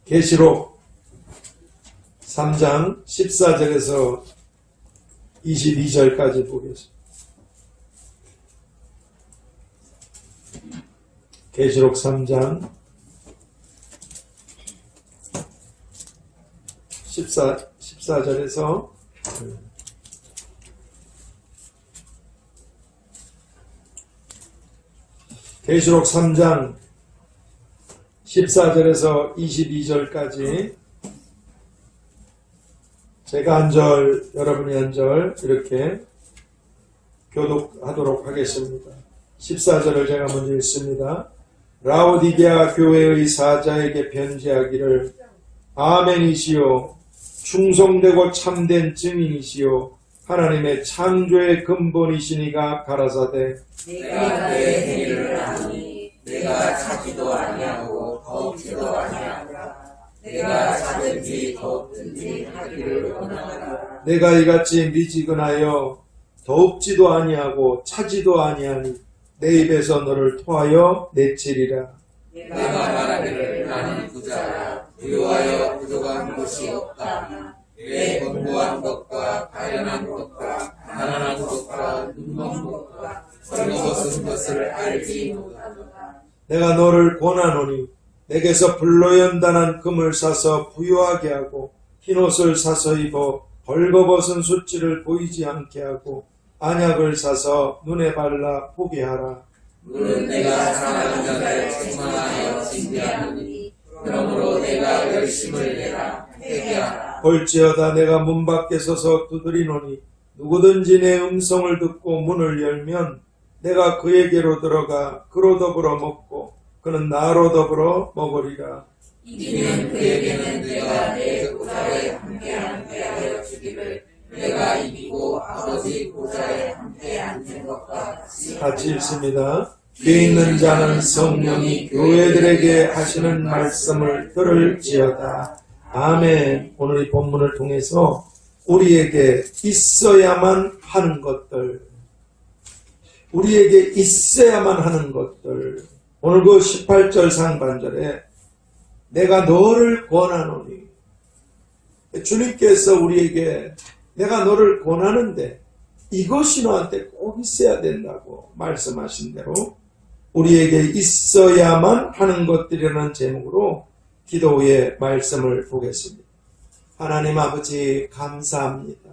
계시록 3장 14절에서 22절까지 보겠습니다. 계시록 3장 14절에서 계시록 3장 14절에서 22절까지 제가 한 절, 여러분이 한 절 이렇게 교독하도록 하겠습니다. 14절을 제가 먼저 읽습니다. 라오디게아 교회의 사자에게 편지하기를 아멘이시요 충성되고 참된 증인이시요 하나님의 창조의 근본이시니가 가라사대 내가 내 행위를 아니 내가 차지도 아니하고 더욱지도 아니하노라. 내가 차든지 더욱든지 하기를 원하노라. 내가 이같이 미지근하여 더욱지도 아니하고 차지도 아니하니 내 입에서 너를 토하여 내치리라. 내가 말하기를 나는 부자라. 부유하여 부족한 것이 없다. 내 권고한 것과 가련한 것과 가난한 것과 눈먼 것과 벌거벗은 것을 알지 못하노라. 내가 너를 권하노니 내게서 불로연단한 금을 사서 부유하게 하고 흰옷을 사서 입어 벌거벗은 수치를 보이지 않게 하고 안약을 사서 눈에 발라 보게 하라. 물은 내가 사랑하는 자를 책망하여 징계하노니 그러므로 내가 열심을 내라 회개하라. 볼지어다 내가 문 밖에 서서 두드리노니 누구든지 내 음성을 듣고 문을 열면 내가 그에게로 들어가 그로 더불어 먹고 그는 나로 더불어 먹으리라. 이기는 그에게는 내가 내 보좌에 함께 하여 주기를 내가 이기고 아버지 보좌에 함께 앉은 것과 같이 읽습니다. 귀 있는 자는 성령이 교회들에게 하시는 말씀을 들을지어다. 아멘. 오늘 이 본문을 통해서 우리에게 있어야만 하는 것들, 우리에게 있어야만 하는 것들, 오늘 그 18절 상반절에 내가 너를 권하노니, 주님께서 우리에게 내가 너를 권하는데 이것이 너한테 꼭 있어야 된다고 말씀하신 대로 우리에게 있어야만 하는 것들이라는 제목으로 기도의 말씀을 보겠습니다. 하나님 아버지 감사합니다.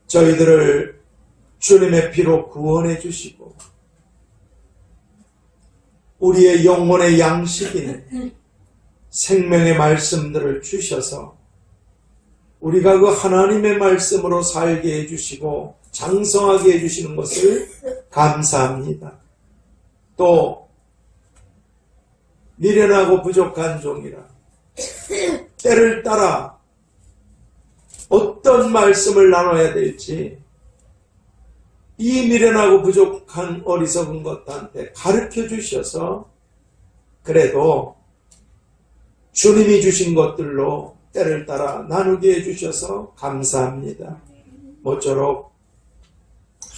저희들을 주님의 피로 구원해 주시고 우리의 영혼의 양식인 생명의 말씀들을 주셔서 우리가 그 하나님의 말씀으로 살게 해주시고 장성하게 해주시는 것을 감사합니다. 또 미련하고 부족한 종이라 때를 따라 어떤 말씀을 나눠야 될지 이 미련하고 부족한 어리석은 것한테 가르쳐 주셔서 그래도 주님이 주신 것들로 때를 따라 나누게 해주셔서 감사합니다. 모쪼록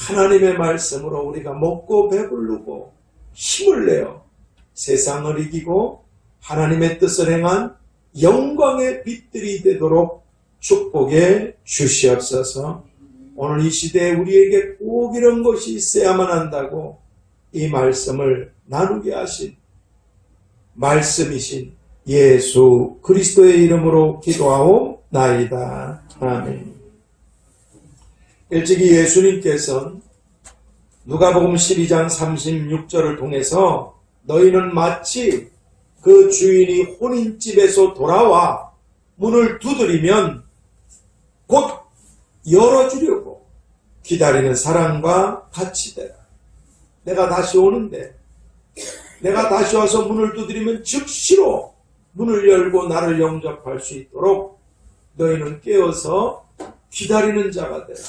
하나님의 말씀으로 우리가 먹고 배부르고 힘을 내어 세상을 이기고 하나님의 뜻을 행한 영광의 빛들이 되도록 축복해 주시옵소서. 오늘 이 시대에 우리에게 꼭 이런 것이 있어야만 한다고 이 말씀을 나누게 하신 말씀이신 예수 그리스도의 이름으로 기도하옵나이다. 아멘. 일찍이 예수님께서는 누가복음 12장 36절을 통해서 너희는 마치 그 주인이 혼인집에서 돌아와 문을 두드리면 곧 열어주려고 기다리는 사람과 같이 되라. 내가 다시 오는데 내가 다시 와서 문을 두드리면 즉시로 문을 열고 나를 영접할 수 있도록 너희는 깨어서 기다리는 자가 되라.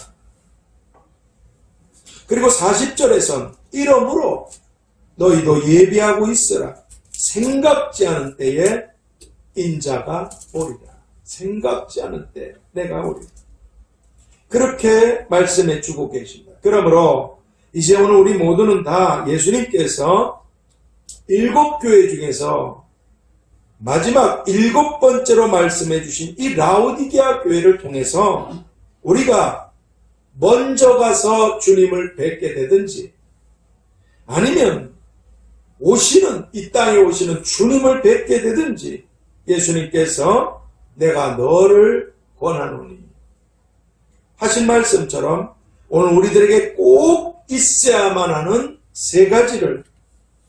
그리고 40절에선 이러므로 너희도 예비하고 있으라. 생각지 않은 때에 인자가 오리라. 생각지 않은 때 내가 오리라. 그렇게 말씀해 주고 계십니다. 그러므로 이제 오늘 우리 모두는 다 예수님께서 일곱 교회 중에서 마지막 일곱 번째로 말씀해 주신 이 라오디게아 교회를 통해서 우리가 먼저 가서 주님을 뵙게 되든지 아니면 이 땅에 오시는 주님을 뵙게 되든지 예수님께서 내가 너를 권하노니 하신 말씀처럼 오늘 우리들에게 꼭 있어야만 하는 세 가지를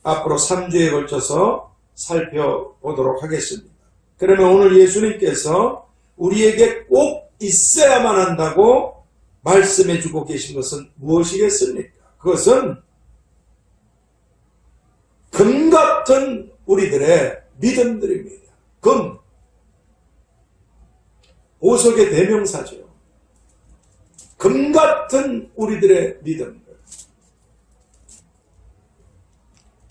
앞으로 3주에 걸쳐서 살펴보도록 하겠습니다. 그러면 오늘 예수님께서 우리에게 꼭 있어야만 한다고 말씀해 주고 계신 것은 무엇이겠습니까? 그것은 금 같은 우리들의 믿음들입니다. 금, 보석의 대명사죠. 금 같은 우리들의 믿음들.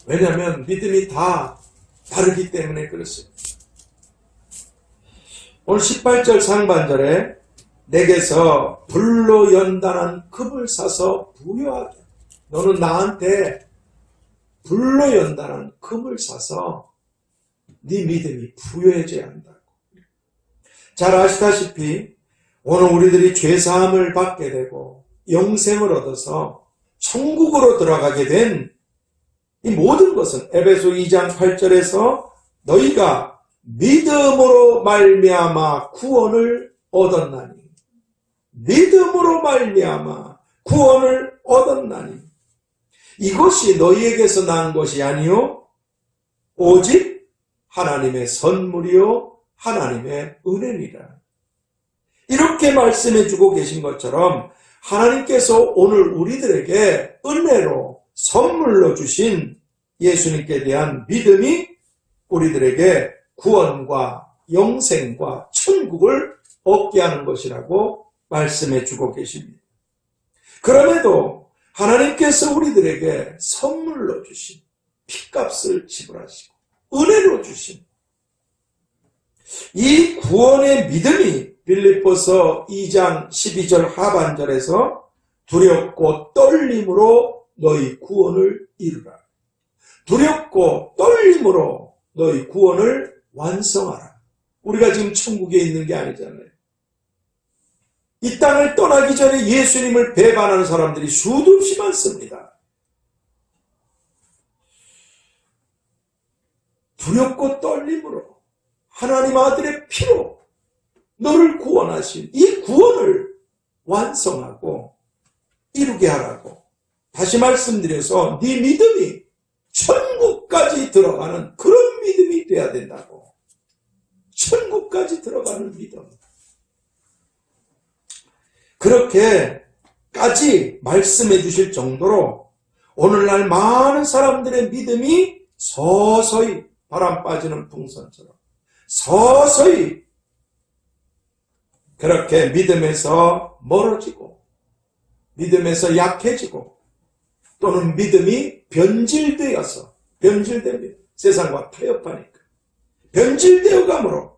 왜냐하면 믿음이 다 다르기 때문에 그렇습니다. 오늘 18절 상반절에 내게서 불로 연단한 금을 사서 부여하게. 너는 나한테 불로 연단한 금을 사서 네 믿음이 부여해져야 한다고. 잘 아시다시피 오늘 우리들이 죄사함을 받게 되고 영생을 얻어서 천국으로 들어가게 된 이 모든 것은 에베소 2장 8절에서 너희가 믿음으로 말미암아 구원을 얻었나니 믿음으로 말미암아 구원을 얻었나니 이것이 너희에게서 난 것이 아니요 오직 하나님의 선물이요 하나님의 은혜니라. 이렇게 말씀해 주고 계신 것처럼 하나님께서 오늘 우리들에게 은혜로 선물로 주신 예수님께 대한 믿음이 우리들에게 구원과 영생과 천국을 얻게 하는 것이라고 말씀해 주고 계십니다. 그럼에도 하나님께서 우리들에게 선물로 주신 핏값을 지불하시고 은혜로 주신 이 구원의 믿음이 빌립보서 2장 12절 하반절에서 두렵고 떨림으로 너희 구원을 이루라. 두렵고 떨림으로 너희 구원을 완성하라. 우리가 지금 천국에 있는 게 아니잖아요. 이 땅을 떠나기 전에 예수님을 배반하는 사람들이 수도 없이 많습니다. 두렵고 떨림으로 하나님 아들의 피로 너를 구원하신 이 구원을 완성하고 이루게 하라고 다시 말씀드려서 네 믿음이 천국까지 들어가는 그런 믿음이 돼야 된다고. 천국까지 들어가는 믿음. 그렇게까지 말씀해 주실 정도로 오늘날 많은 사람들의 믿음이 서서히 바람 빠지는 풍선처럼 서서히 그렇게 믿음에서 멀어지고 믿음에서 약해지고 또는 믿음이 변질됩니다. 세상과 타협하니까. 변질되어 감으로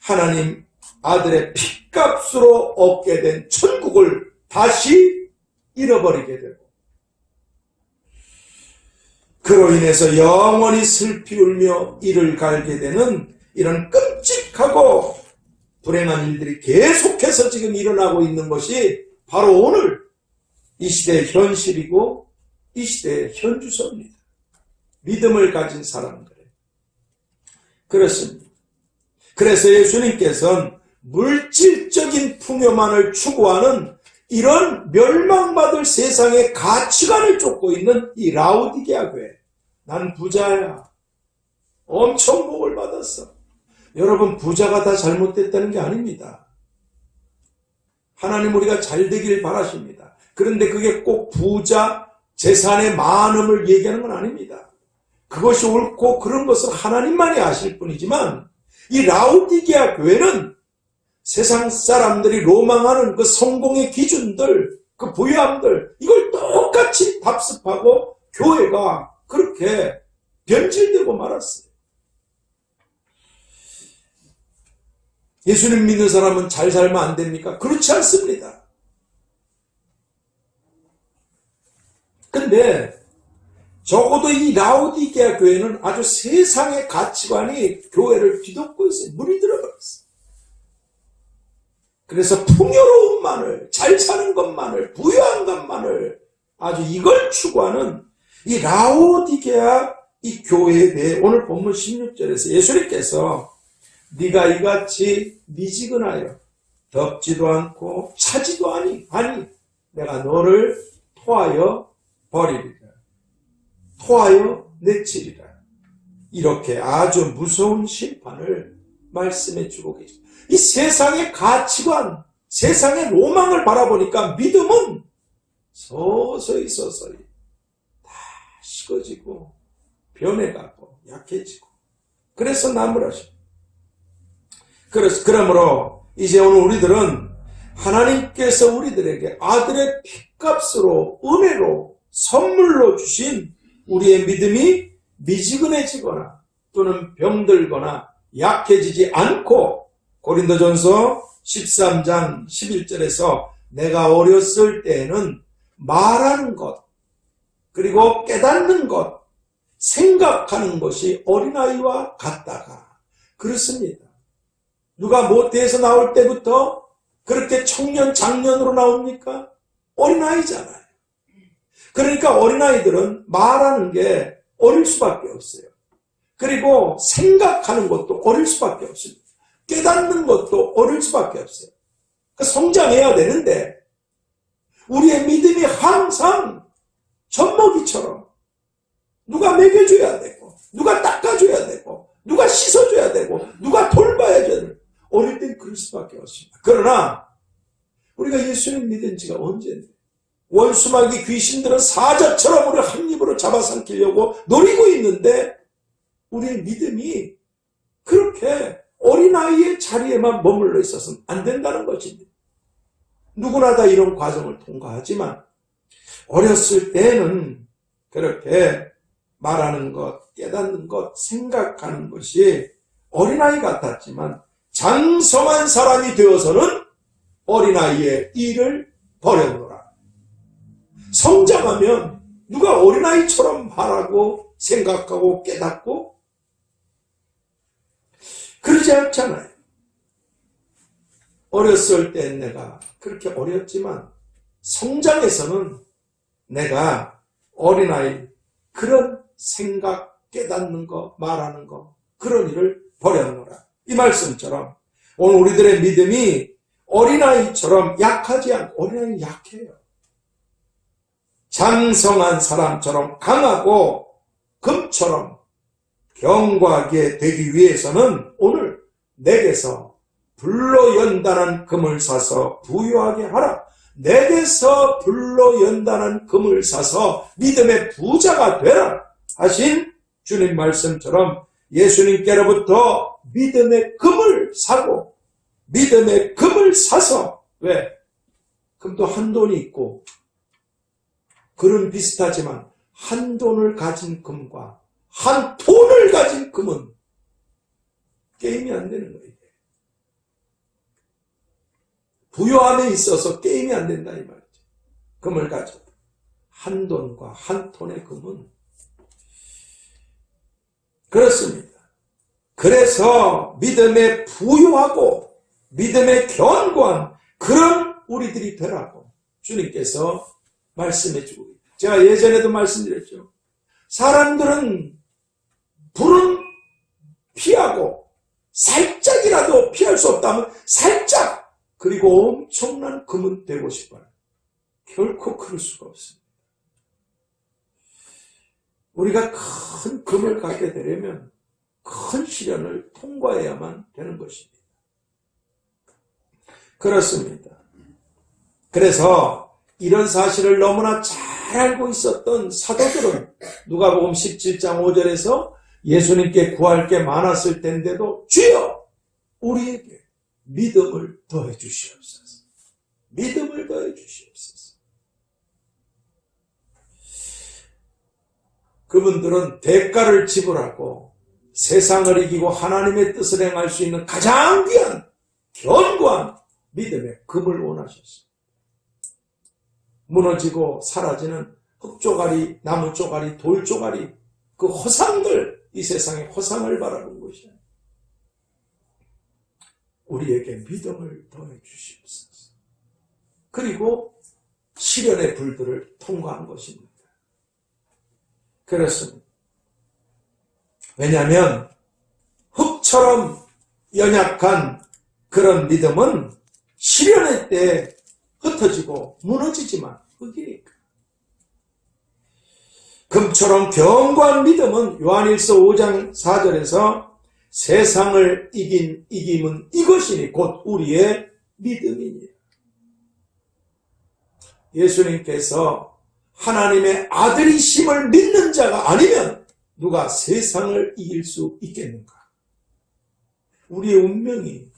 하나님 아들의 핏값으로 얻게 된 천국을 다시 잃어버리게 되고 그로 인해서 영원히 슬피 울며 이를 갈게 되는 이런 끔찍하고 불행한 일들이 계속해서 지금 일어나고 있는 것이 바로 오늘 이 시대의 현실이고 이 시대의 현주소입니다. 믿음을 가진 사람들. 그렇습니다. 그래서 예수님께서는 물질적인 풍요만을 추구하는 이런 멸망받을 세상의 가치관을 쫓고 있는 이 라오디게아 교회. 난 부자야. 엄청 복을 받았어. 여러분, 부자가 다 잘못됐다는 게 아닙니다. 하나님 우리가 잘 되길 바라십니다. 그런데 그게 꼭 부자, 재산의 많음을 얘기하는 건 아닙니다. 그것이 옳고 그런 것을 하나님만이 아실 뿐이지만 이 라오디게아 교회는 세상 사람들이 로망하는 그 성공의 기준들, 그 부유함들 이걸 똑같이 답습하고 교회가 그렇게 변질되고 말았어요. 예수님 믿는 사람은 잘 살면 안 됩니까? 그렇지 않습니다. 근데 적어도 이 라오디게아 교회는 아주 세상의 가치관이 교회를 뒤덮고 있어요. 물이 들어버렸어요. 그래서 풍요로움만을, 잘 사는 것만을, 부유한 것만을 아주 이걸 추구하는 이 라오디게아 이 교회에 대해 오늘 본문 16절에서 예수님께서 네가 이같이 미지근하여 덥지도 않고 차지도 아니 내가 너를 토하여 버리리라. 토하여 내치리라. 이렇게 아주 무서운 심판을 말씀해 주고 계십니다. 이 세상의 가치관, 세상의 로망을 바라보니까 믿음은 서서히 다 식어지고 변해가고 약해지고 그래서 나무라십니다. 그러므로 이제 오늘 우리들은 하나님께서 우리들에게 아들의 피값으로 은혜로 선물로 주신 우리의 믿음이 미지근해지거나 또는 병들거나 약해지지 않고 고린도전서 13장 11절에서 내가 어렸을 때에는 말하는 것 그리고 깨닫는 것 생각하는 것이 어린아이와 같다가 그렇습니다. 누가 모태에서 나올 때부터 그렇게 청년 장년으로 나옵니까? 어린아이잖아요. 그러니까 어린아이들은 말하는 게 어릴 수밖에 없어요. 그리고 생각하는 것도 어릴 수밖에 없습니다. 깨닫는 것도 어릴 수밖에 없어요. 그러니까 성장해야 되는데 우리의 믿음이 항상 젖먹이처럼 누가 먹여줘야 되고 누가 닦아줘야 되고 누가 씻어줘야 되고 누가 돌봐야 되는 어릴 땐 그럴 수밖에 없습니다. 그러나 우리가 예수님 믿은 지가 언제인데 원수마귀 귀신들은 사자처럼 우리를 한 입으로 잡아삼키려고 노리고 있는데 우리의 믿음이 그렇게 어린아이의 자리에만 머물러 있어서는 안 된다는 것입니다. 누구나 다 이런 과정을 통과하지만 어렸을 때는 그렇게 말하는 것, 깨닫는 것, 생각하는 것이 어린아이 같았지만 장성한 사람이 되어서는 어린아이의 일을 버려놓으라. 성장하면 누가 어린아이처럼 말하고 생각하고 깨닫고 그러지 않잖아요. 어렸을 땐 내가 그렇게 어렸지만 성장해서는 내가 어린아이 그런 생각, 깨닫는 거, 말하는 거 그런 일을 버려놓으라. 이 말씀처럼 오늘 우리들의 믿음이 어린아이처럼 약하지 않고 어린아이는 약해요. 장성한 사람처럼 강하고 금처럼 견고하게 되기 위해서는 오늘 내게서 불로 연단한 금을 사서 부유하게 하라. 내게서 불로 연단한 금을 사서 믿음의 부자가 되라 하신 주님 말씀처럼 예수님께로부터 믿음의 금을 사고 믿음의 금을 사서 왜? 금도 한 돈이 있고 금은 비슷하지만 한 돈을 가진 금과 한 톤을 가진 금은 게임이 안 되는 거예요. 부유함에 있어서 게임이 안 된다 이 말이죠. 금을 가져도 한 돈과 한 톤의 금은 그렇습니다. 그래서 믿음에 부유하고 믿음에 견고한 그런 우리들이 되라고 주님께서 말씀해 주고 있습니다. 제가 예전에도 말씀드렸죠. 사람들은 불은 피하고 살짝이라도 피할 수 없다면 살짝 그리고 엄청난 금은 되고 싶어요. 결코 그럴 수가 없습니다. 우리가 큰 금을 갖게 되려면 큰 시련을 통과해야만 되는 것입니다. 그렇습니다. 그래서 이런 사실을 너무나 잘 알고 있었던 사도들은 누가복음 17장 5절에서 예수님께 구할 게 많았을 텐데도 주여 우리에게 믿음을 더해 주시옵소서. 믿음을 더해 주시옵소서. 그분들은 대가를 지불하고 세상을 이기고 하나님의 뜻을 행할 수 있는 가장 귀한 견고한 믿음의 금을 원하셨습니다. 무너지고 사라지는 흙조가리, 나무조가리, 돌조가리, 그 허상들, 이 세상의 허상을 바라본 것이야. 우리에게 믿음을 더해 주시옵소서. 그리고 시련의 불들을 통과한 것입니다. 그렇습니다. 왜냐하면 흙처럼 연약한 그런 믿음은 시련의 때 흩어지고 무너지지만 흙이니까. 금처럼 견고한 믿음은 요한일서 5장 4절에서 세상을 이긴 이김은 이것이니 곧 우리의 믿음이니. 예수님께서 하나님의 아들이심을 믿는 자가 아니면 누가 세상을 이길 수 있겠는가? 우리의 운명이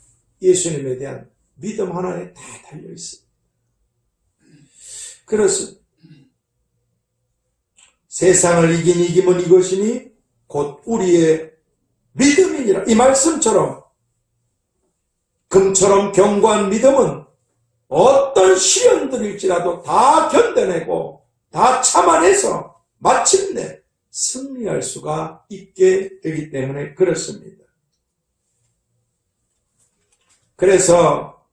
예수님에 대한 믿음 하나에 다 달려 있습니다. 그렇습니다. 세상을 이긴 이김은 이것이니 곧 우리의 믿음이니라. 이 말씀처럼 금처럼 견고한 믿음은 어떤 시련들일지라도 다 견뎌내고 다 참아내서 마침내 승리할 수가 있게 되기 때문에 그렇습니다. 그래서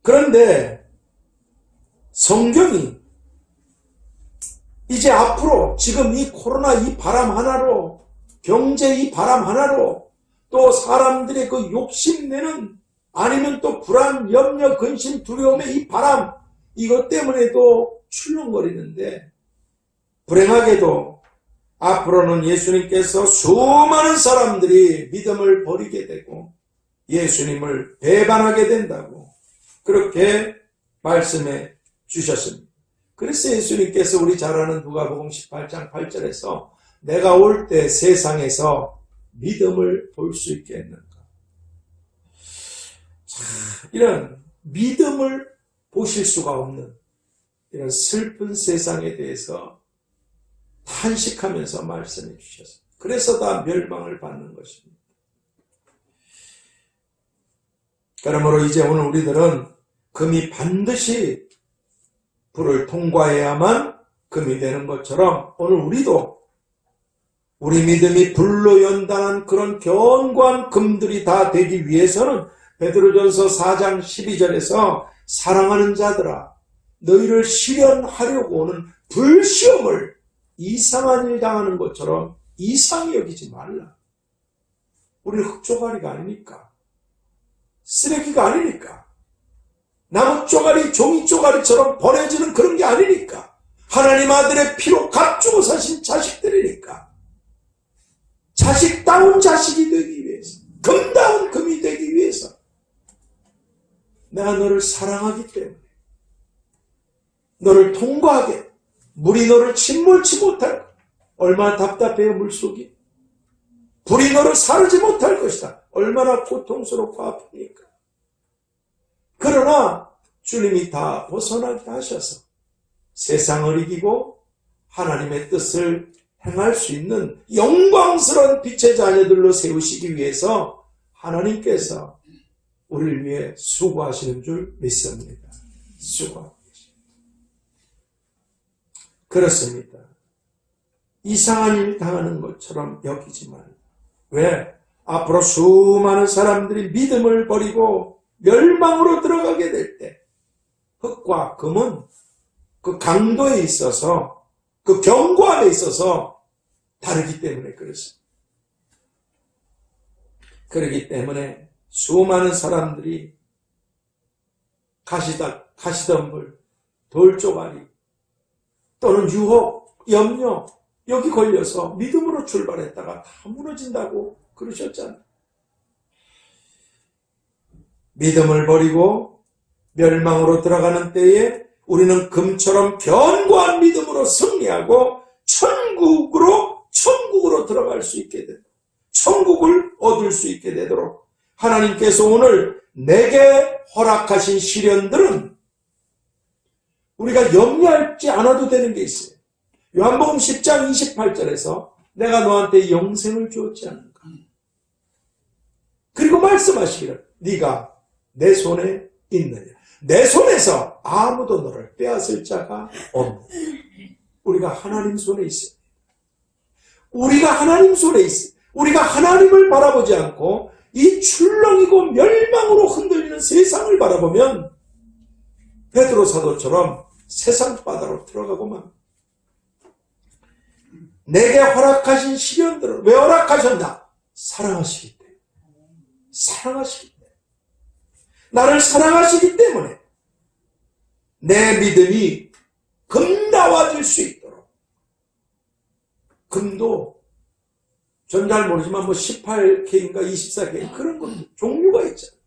그런데 성경이 이제 앞으로 지금 이 코로나 이 바람 하나로, 경제 이 바람 하나로, 또 사람들의 그 욕심내는, 아니면 또 불안, 염려, 근심, 두려움의 이 바람, 이것 때문에도 출렁거리는데, 불행하게도 앞으로는 예수님께서 수많은 사람들이 믿음을 버리게 되고 예수님을 배반하게 된다고 그렇게 말씀해 주셨습니다. 그래서 예수님께서 우리 잘 아는 누가복음 18장 8절에서 내가 올 때 세상에서 믿음을 볼 수 있겠는가. 이런 믿음을 보실 수가 없는 이런 슬픈 세상에 대해서 탄식하면서 말씀해 주셨습니다. 그래서 다 멸망을 받는 것입니다. 그러므로 이제 오늘 우리들은 금이 반드시 불을 통과해야만 금이 되는 것처럼 오늘 우리도 우리 믿음이 불로 연단한 그런 견고한 금들이 다 되기 위해서는 베드로전서 4장 12절에서 사랑하는 자들아 너희를 시련하려고 오는 불시험을 이상한 일 당하는 것처럼 이상히 여기지 말라. 우리는 흙조가리가 아니니까. 쓰레기가 아니니까. 나무조가리, 종이조가리처럼 버려지는 그런 게 아니니까. 하나님 아들의 피로 값주고 사신 자식들이니까. 자식다운 자식이 되기 위해서, 금다운 금이 되기 위해서 내가 너를 사랑하기 때문에 너를 통과하게 물이 너를 침몰치 못할 것. 얼마나 답답해요 물속이. 불이 너를 사르지 못할 것이다. 얼마나 고통스럽고 아프니까. 그러나 주님이 다 벗어나게 하셔서 세상을 이기고 하나님의 뜻을 행할 수 있는 영광스러운 빛의 자녀들로 세우시기 위해서 하나님께서 우리를 위해 수고하시는 줄 믿습니다. 수고하고 계십니다. 그렇습니다. 이상한 일 당하는 것처럼 여기지 말고. 왜? 앞으로 수많은 사람들이 믿음을 버리고 멸망으로 들어가게 될 때 흙과 금은 그 강도에 있어서 그 견고함에 있어서 다르기 때문에 그렇습니다. 그렇기 때문에 수많은 사람들이 가시덤불, 돌조가리 또는 유혹, 염려 여기 걸려서 믿음으로 출발했다가 다 무너진다고 그러셨잖아요. 믿음을 버리고 멸망으로 들어가는 때에 우리는 금처럼 견고한 믿음으로 승리하고 천국으로 들어갈 수 있게 되도록 천국을 얻을 수 있게 되도록 하나님께서 오늘 내게 허락하신 시련들은 우리가 염려하지 않아도 되는 게 있어요. 요한복음 10장 28절에서 내가 너한테 영생을 주었지 않는가. 그리고 말씀하시기를 네가 내 손에 있느냐. 내 손에서 아무도 너를 빼앗을 자가 없는. 우리가 하나님 손에 있습니다. 우리가 하나님 손에 있습니다. 우리가 하나님을 바라보지 않고 이 출렁이고 멸망으로 흔들리는 세상을 바라보면 베드로 사도처럼 세상 바다로 들어가고만. 내게 허락하신 시련들을 왜 허락하셨나? 사랑하시기 때문에. 사랑하시기 때문에. 나를 사랑하시기 때문에 내 믿음이 금나와질 수 있도록. 금도 전 잘 모르지만 18K인가 24K 그런 건 종류가 있잖아요.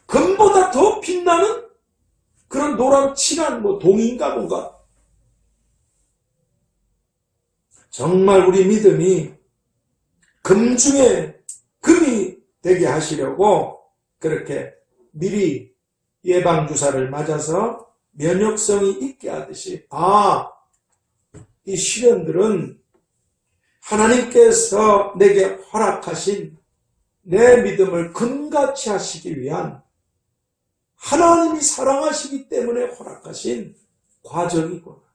금보다 더 빛나는 그런 노란 칠한 동인가 뭔가. 정말 우리 믿음이 금 중에 금이 되게 하시려고 그렇게 미리 예방주사를 맞아서 면역성이 있게 하듯이, 이 시련들은 하나님께서 내게 허락하신 내 믿음을 금같이 하시기 위한, 하나님이 사랑하시기 때문에 허락하신 과정이구나.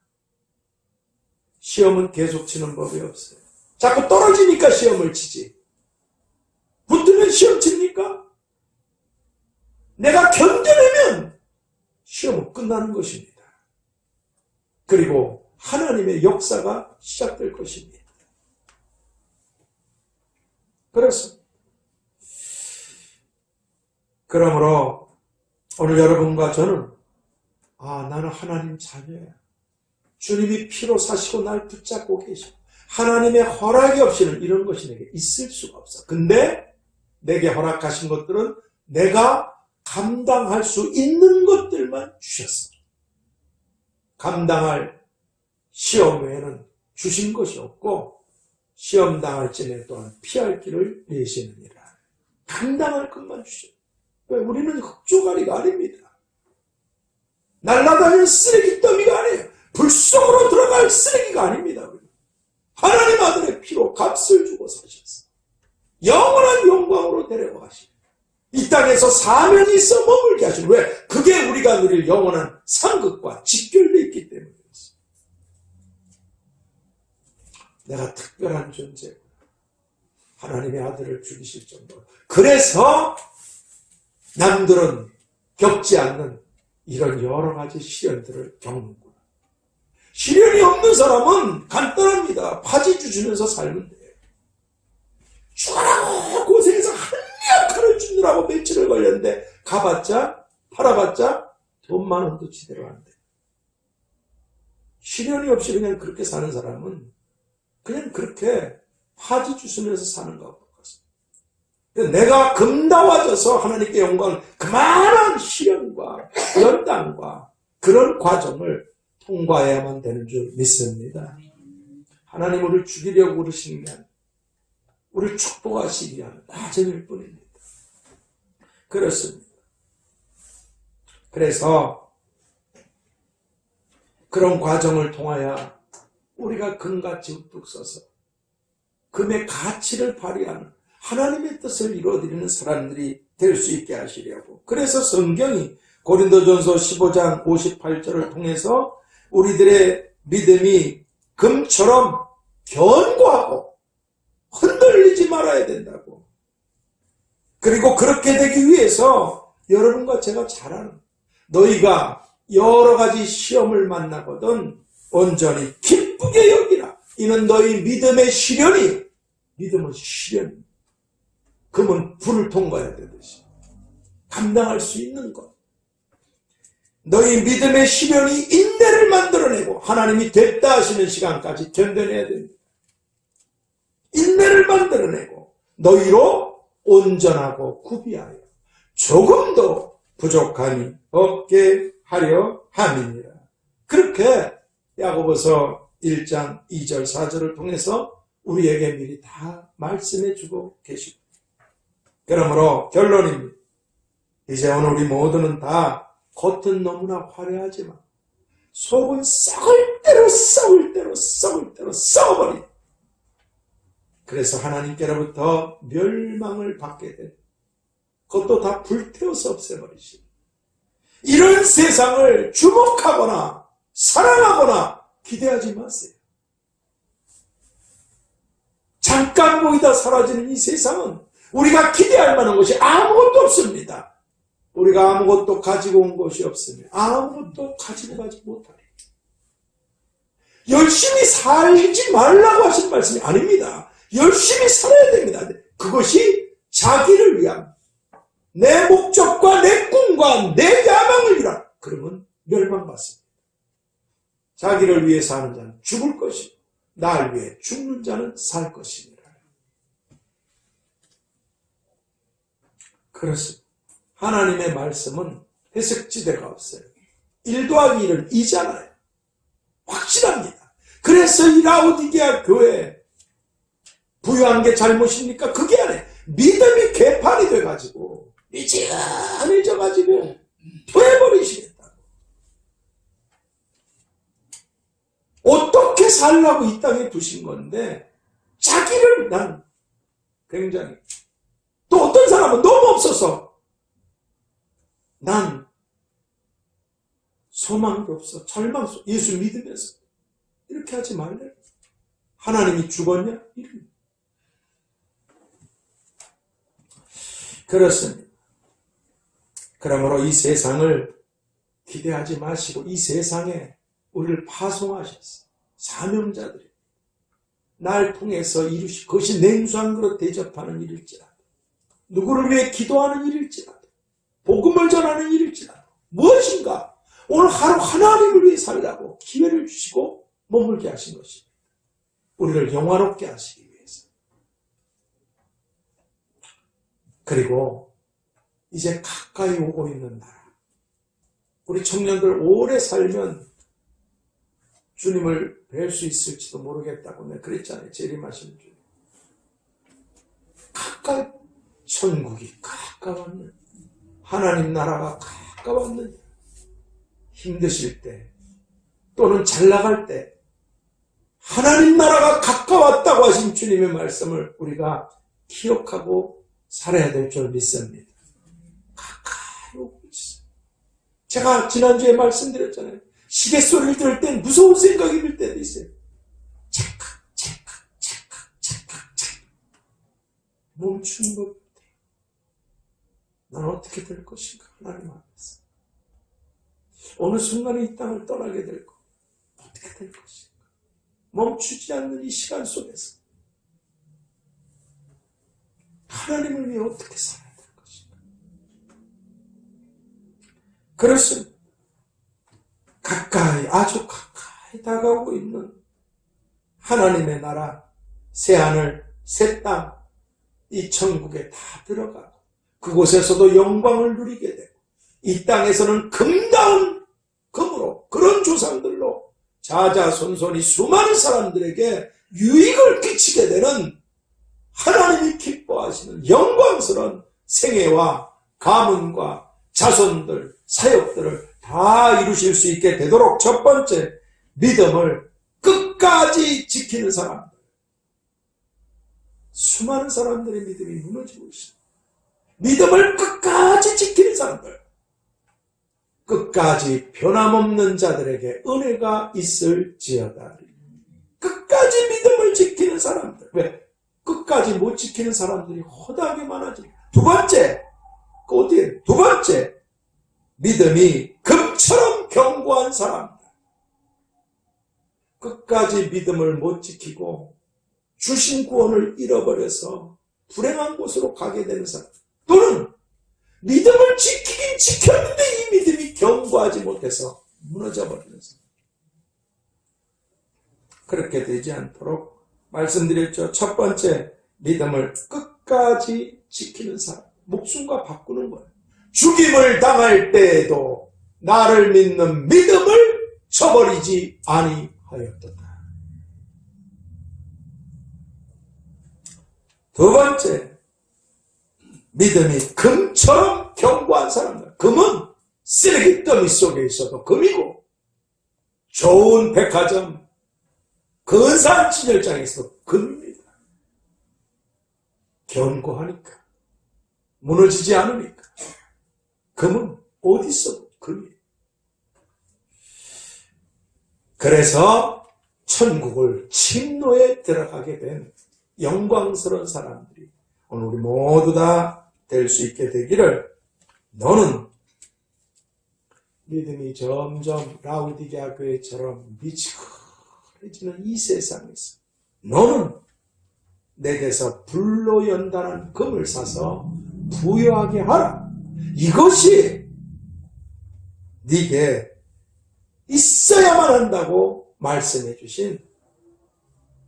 시험은 계속 치는 법이 없어요. 자꾸 떨어지니까 시험을 치지. 붙으면 시험 칩니까? 내가 견뎌내면 시험은 끝나는 것입니다. 그리고 하나님의 역사가 시작될 것입니다. 그렇습니다. 그러므로 오늘 여러분과 저는 나는 하나님 자녀야. 주님이 피로 사시고 날 붙잡고 계시고 하나님의 허락이 없이는 이런 것이 내게 있을 수가 없어. 근데 내게 허락하신 것들은 내가 감당할 수 있는 것들만 주셨어. 감당할 시험 외에는 주신 것이 없고 시험 당할지에 또한 피할 길을 내시느니라. 감당할 것만 주셨어. 우리는 흑조가리가 아닙니다. 날아다니는 쓰레기 더미가 아니에요. 불 속으로 들어갈 쓰레기가 아닙니다. 하나님 아들의 피로 값을 주고 사셨어. 영원한 영광으로 데려가시고 이 땅에서 사명이 있어 머물게 하시고, 왜? 그게 우리가 누릴 영원한 상급과 직결되어 있기 때문이었어. 내가 특별한 존재구나. 하나님의 아들을 죽이실 정도로. 그래서 남들은 겪지 않는 이런 여러 가지 시련들을 겪는구나. 시련이 없는 사람은 간단합니다. 파지주 주면서 살면 돼요. 죽어라고 고생해서 한약 칼을 주느라고 며칠을 걸렸는데 가봤자 팔아봤자 돈 10,000원도 제대로 안 돼. 시련이 없이 그냥 그렇게 사는 사람은 그냥 그렇게 파지주 쓰면서 사는 것과 같습니다. 내가 금다와져서 하나님께 영광을, 그만한 시련과 연단과 그런 과정을 통과해야만 되는 줄 믿습니다. 하나님 우리를 죽이려고 그러시는 게 아니라 우리를 축복하시기 위한 과정일 뿐입니다. 그렇습니다. 그래서 그런 과정을 통하여 우리가 금같이 우뚝 서서 금의 가치를 발휘하는 하나님의 뜻을 이루어드리는 사람들이 될 수 있게 하시려고. 그래서 성경이 고린도전서 15장 58절을 통해서 우리들의 믿음이 금처럼 견고하고 흔들리지 말아야 된다고. 그리고 그렇게 되기 위해서 여러분과 제가 잘 아는, 너희가 여러 가지 시험을 만나거든 온전히 기쁘게 여기라. 이는 너희 믿음의 시련이, 믿음은 시련, 금은 불을 통과해야 되듯이 감당할 수 있는 것. 너희 믿음의 시련이 인내를 만들어내고 하나님이 됐다 하시는 시간까지 견뎌내야 됩니다. 인내를 만들어내고 너희로 온전하고 구비하여 조금도 부족함이 없게 하려 함이니라. 그렇게 야고보서 1장 2절 4절을 통해서 우리에게 미리 다 말씀해 주고 계시고, 그러므로 결론입니다. 이제 오늘 우리 모두는 다 겉은 너무나 화려하지만 속은 썩을 대로 썩어버린, 그래서 하나님께로부터 멸망을 받게 된, 그것도 다 불태워서 없애버리시고 이런 세상을 주목하거나 사랑하거나 기대하지 마세요. 잠깐 보이다 사라지는 이 세상은 우리가 기대할 만한 것이 아무것도 없습니다. 우리가 아무것도 가지고 온 것이 없으면 아무것도 가지고 가지 못하리. 열심히 살지 말라고 하신 말씀이 아닙니다. 열심히 살아야 됩니다. 그것이 자기를 위한 내 목적과 내 꿈과 내 야망을 위한, 그러면 멸망받습니다. 자기를 위해 사는 자는 죽을 것이고 나를 위해 죽는 자는 살 것입니다. 그렇습니다. 하나님의 말씀은 해석지대가 없어요. 1 더하기 1은 2잖아요. 확실합니다. 그래서 이 라오디게아 교회에 부유한 게 잘못입니까? 그게 아니에요. 믿음이 개판이 돼가지고 미지근해져가지고 토해버리시겠다고. 어떻게 살라고 이 땅에 두신 건데 자기를 난 굉장히, 또 어떤 사람은 너무 없어서 난 소망도 없어, 절망도, 예수 믿으면서 이렇게 하지 말래. 하나님이 죽었냐? 이런. 그렇습니다. 그러므로 이 세상을 기대하지 마시고 이 세상에 우리를 파송하셨어요. 사명자들이 날 통해서 이루시, 그것이 냉수 한 그릇 대접하는 일일지라도, 누구를 위해 기도하는 일일지라도, 복음을 전하는 일일지라도, 무엇인가 오늘 하루 하나님을 위해 살라고 기회를 주시고 머물게 하신 것입니다. 우리를 영화롭게 하시기 위해서. 그리고 이제 가까이 오고 있는 나라, 우리 청년들 오래 살면 주님을 뵐 수 있을지도 모르겠다고 내가 그랬잖아요. 재림하시는 주님. 가까이, 천국이 가까웠는, 하나님 나라가 가까웠는, 힘드실 때 또는 잘 나갈 때 하나님 나라가 가까웠다고 하신 주님의 말씀을 우리가 기억하고 살아야 될 줄 믿습니다. 가까이 오고 있어요. 제가 지난주에 말씀드렸잖아요. 시계 소리를 들을 땐 무서운 생각이 들 때도 있어요. 찰칵 찰칵 찰칵 찰칵 찰칵. 멈추는 것 같아요. 난 어떻게 될 것인가 하나님 앞에서. 어느 순간에 이 땅을 떠나게 될 것, 어떻게 될 것인가. 멈추지 않는 이 시간 속에서 하나님을 위해 어떻게 살아야 될 것인가. 그렇습니다. 가까이, 아주 가까이 다가오고 있는 하나님의 나라, 새하늘, 새 땅, 이 천국에 다 들어가고 그곳에서도 영광을 누리게 되고, 이 땅에서는 금다운 금으로, 그런 조상들로 자자손손이 수많은 사람들에게 유익을 끼치게 되는 하나님이 기뻐하시는 영광스러운 생애와 가문과 자손들, 사역들을 다 이루실 수 있게 되도록 첫 번째, 믿음을 끝까지 지키는 사람들. 수많은 사람들의 믿음이 무너지고 있습니다. 믿음을 끝까지 지키는 사람들, 끝까지 변함없는 자들에게 은혜가 있을지어다. 끝까지 믿음을 지키는 사람들. 왜? 끝까지 못 지키는 사람들이 허다하게 많아집니다. 두 번째, 두 번째, 믿음이 금처럼 견고한 사람들. 끝까지 믿음을 못 지키고 주신 구원을 잃어버려서 불행한 곳으로 가게 되는 사람, 또는 믿음을 지키긴 지켰는데 이 믿음이 견고하지 못해서 무너져버리는 사람. 그렇게 되지 않도록 말씀드렸죠. 첫 번째, 믿음을 끝까지 지키는 사람. 목숨과 바꾸는 거예요. 죽임을 당할 때에도 나를 믿는 믿음을 저버리지 아니하였도다. 두 번째, 믿음이 금처럼 견고한 사람들. 금은 쓰레기더미 속에 있어도 금이고, 좋은 백화점, 근사한 진열장에 있어도 금입니다. 견고하니까, 무너지지 않으니까. 금은 어디 있어도 금이에요. 그래서 천국을 침노에 들어가게 된 영광스러운 사람들이 오늘 우리 모두 다 될 수 있게 되기를, 너는 믿음이 점점 라우디게아 교회처럼 미지근해지는 이 세상에서 너는 내게서 불로 연단한 금을 사서 부유하게 하라. 이것이 네게 있어야만 한다고 말씀해 주신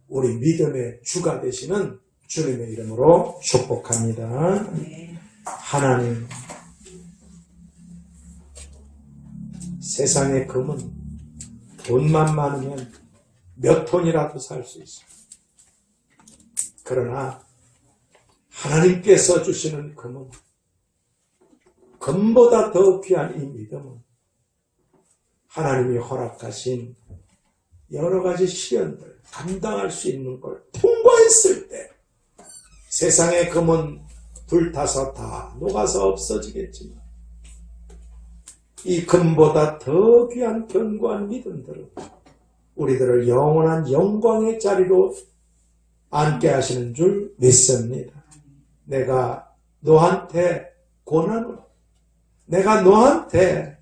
우리 믿음의 주가 되시는 주님의 이름으로 축복합니다. 하나님, 세상의 금은 돈만 많으면 몇 톤이라도 살 수 있어요. 그러나 하나님께서 주시는 금은, 금보다 더 귀한 이 믿음은 하나님이 허락하신 여러 가지 시련들 감당할 수 있는 걸 통과했을 때, 세상의 금은 불타서 다 녹아서 없어지겠지만 이 금보다 더 귀한 견고한 믿음들은 우리들을 영원한 영광의 자리로 앉게 하시는 줄 믿습니다. 내가 너한테 권하노니, 내가 너한테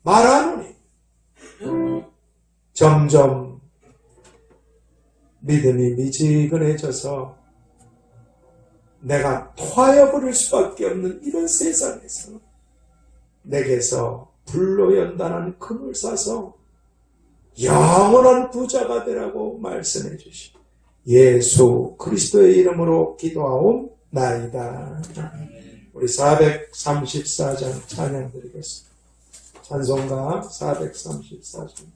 말하노니, 점점 믿음이 미지근해져서 내가 토하여버릴 수밖에 없는 이런 세상에서 내게서 불로 연단한 금을 사서 영원한 부자가 되라고 말씀해 주신 예수 그리스도의 이름으로 기도하옵나이다. 우리 434장 찬양 드리겠습니다. 찬송가 434장.